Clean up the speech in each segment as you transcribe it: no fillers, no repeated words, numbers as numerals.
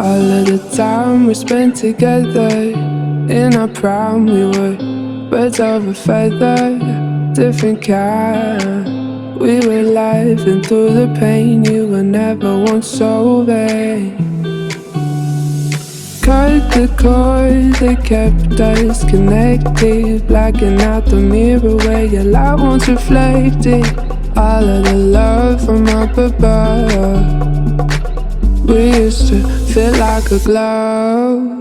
All of the time we spent together, in our prime we were birds of a feather, different kind. We were laughing through the pain, you were never once so vain. Cut the cord that kept us connected, blacking out the mirror where your light once reflected. All of the love from up above, we used to feel like a glove.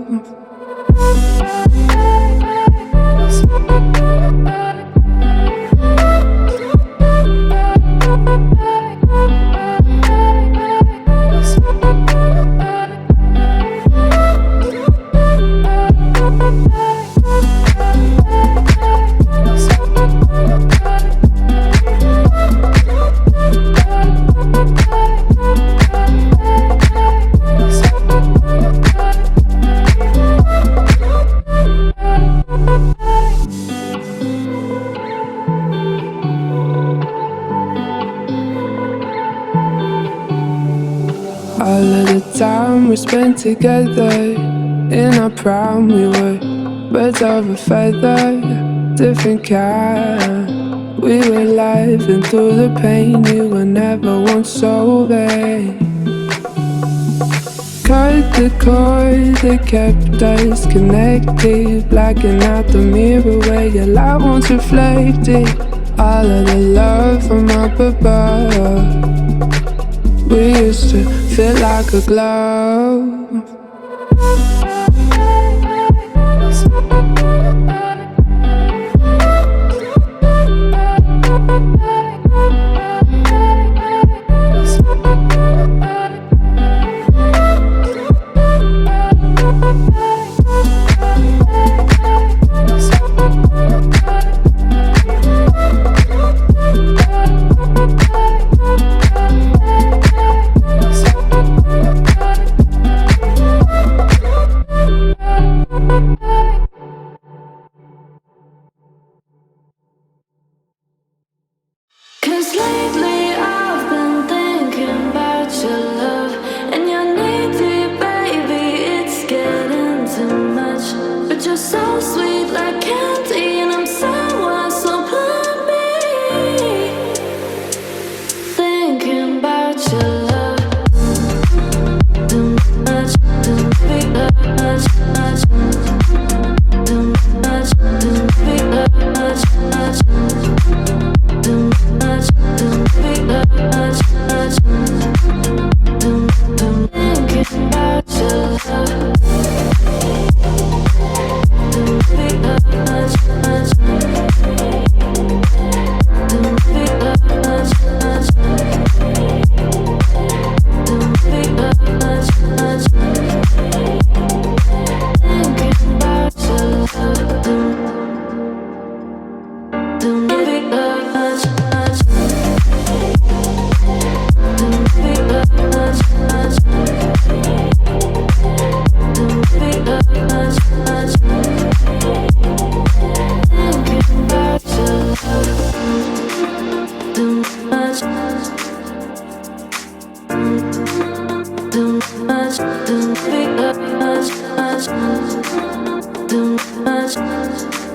All of the time we spent together, in our prime we were birds of a feather, different kind. We were laughing through the pain, you were never once so vain. Cut the cord that kept us connected, blacking out the mirror where your light once reflected. All of the love from up above, we used to feel like a glove. Too much.